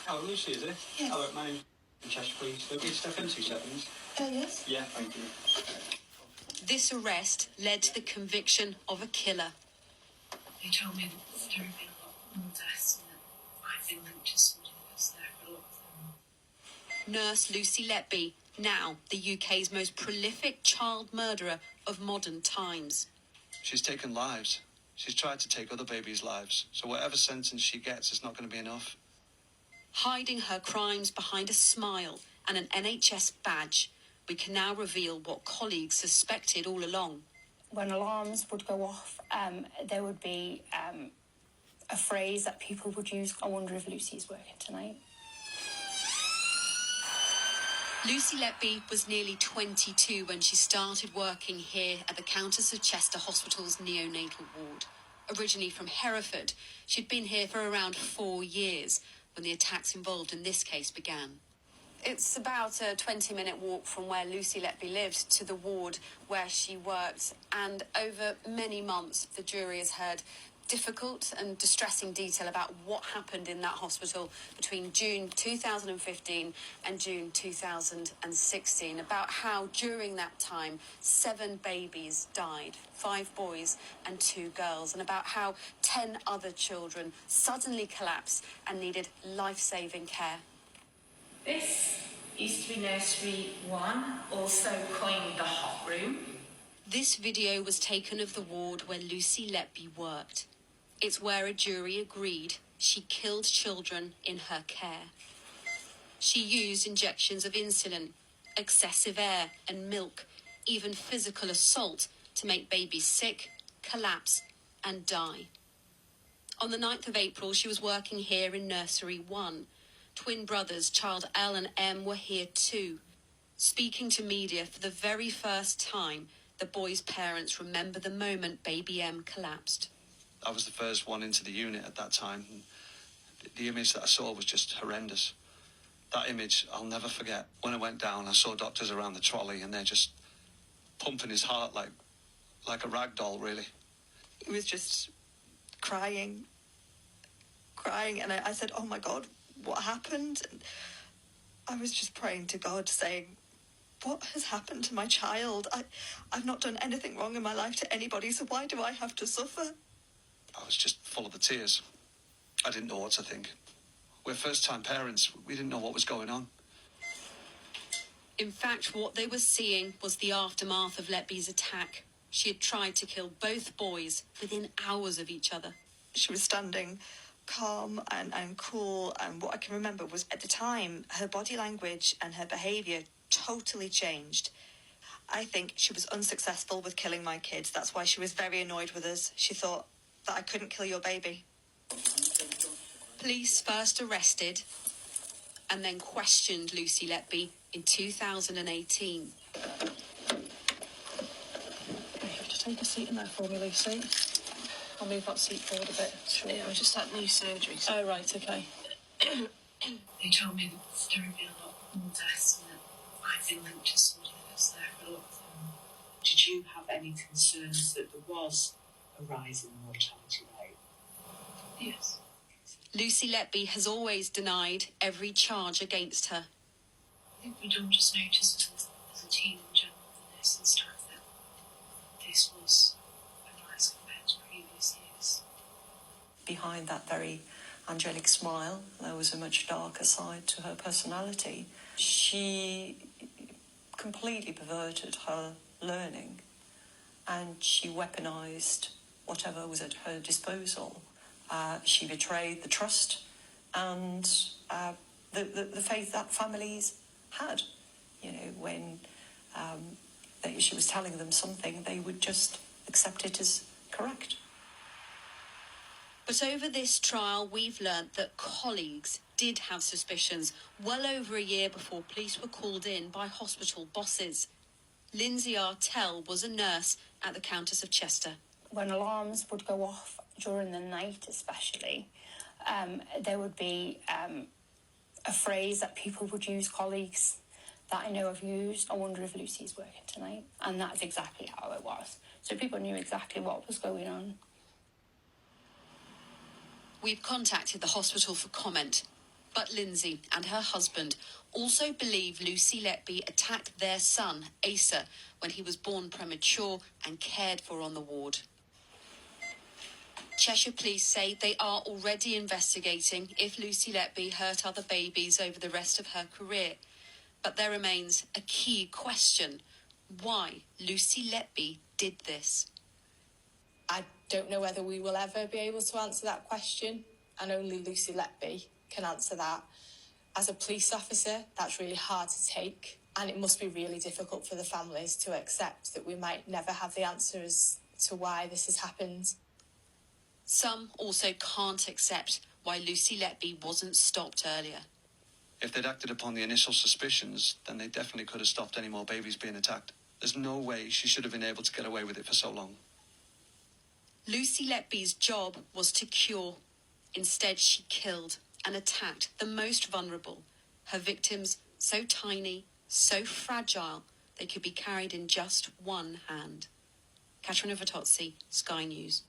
Oh, Lucy, is it? Yes. Hello, my name's Chester, please. Can you step in 2 seconds? Yes. Yeah, thank you. This arrest led to the conviction of a killer. They told me that there had been a lot more deaths and that I'd been linked to somebody that was there for a lot of them. Nurse Lucy Letby, now the UK's most prolific child murderer of modern times. She's taken lives. She's tried to take other babies' lives. So whatever sentence she gets is not going to be enough. Hiding her crimes behind a smile and an NHS badge, we can now reveal what colleagues suspected all along. When alarms would go off, there would be a phrase that people would use, I wonder if Lucy's working tonight. Lucy Letby was nearly 22 when she started working here at the Countess of Chester Hospital's neonatal ward. Originally from Hereford, she'd been here for around 4 years when the attacks involved in this case began. It's about a 20-minute walk from where Lucy Letby lived to the ward where she worked, and over many months the jury has heard difficult and distressing detail about what happened in that hospital between June 2015 and June 2016, about how during that time 7 babies died, 5 boys and 2 girls, and about how 10 other children suddenly collapsed and needed life-saving care. This used to be Nursery 1, also coined the hot room. This video was taken of the ward where Lucy Letby worked. It's where a jury agreed she killed children in her care. She used injections of insulin, excessive air and milk, even physical assault to make babies sick, collapse and die. On the 9th of April, she was working here in Nursery 1. Twin brothers, child L and M, were here too. Speaking to media for the very first time, the boys' parents remember the moment baby M collapsed. I was the first one into the unit at that time. And the image that I saw was just horrendous. That image I'll never forget. When I went down, I saw doctors around the trolley and they're just pumping his heart like a rag doll, really. He was just crying, and I said, oh my God, what happened? And I was just praying to God, saying, what has happened to my child? I've not done anything wrong in my life to anybody, so why do I have to suffer? I was just full of the tears. I didn't know what to think. We're first-time parents. We didn't know what was going on. In fact, what they were seeing was the aftermath of Letby's attack. She had tried to kill both boys within hours of each other. She was standing calm and cool, and what I can remember was at the time her body language and her behaviour totally changed. I think she was unsuccessful with killing my kids. That's why she was very annoyed with us. She thought that I couldn't kill your baby. Police first arrested and then questioned Lucy Letby in 2018. You have to take a seat in there for me, Lucy. I'll move that seat forward a bit. Sure. Yeah, I just had knee surgery. So. Oh, right, okay. They told me that there had been a lot more deaths and that I'd been linked to somebody that was there for a lot of them. Did you have any concerns that there was a rise in the mortality rate? Yes. Lucy Letby has always denied every charge against her. I think we'd all just noticed as a team in general, the nursing staff, that this was a rise compared to previous years. Behind that very angelic smile, there was a much darker side to her personality. She completely perverted her learning and she weaponised whatever was at her disposal. She betrayed the trust and the faith that families had. You know, when she was telling them something, they would just accept it as correct. But over this trial, we've learnt that colleagues did have suspicions well over a year before police were called in by hospital bosses. Lindsay Artell was a nurse at the Countess of Chester. When alarms would go off during the night especially, there would be a phrase that people would use, colleagues that I know have used, I wonder if Lucy's working tonight. And that's exactly how it was. So people knew exactly what was going on. We've contacted the hospital for comment. But Lindsay and her husband also believe Lucy Letby attacked their son, Asa, when he was born premature and cared for on the ward. Cheshire Police say they are already investigating if Lucy Letby hurt other babies over the rest of her career. But there remains a key question: why Lucy Letby did this. I don't know whether we will ever be able to answer that question, and only Lucy Letby can answer that. As a police officer, that's really hard to take, and it must be really difficult for the families to accept that we might never have the answer as to why this has happened. Some also can't accept why Lucy Letby wasn't stopped earlier. If they'd acted upon the initial suspicions, then they definitely could have stopped any more babies being attacked. There's no way she should have been able to get away with it for so long. Lucy Letby's job was to cure. Instead, she killed and attacked the most vulnerable, her victims so tiny, so fragile, they could be carried in just one hand. Katerina Vitozzi, Sky News.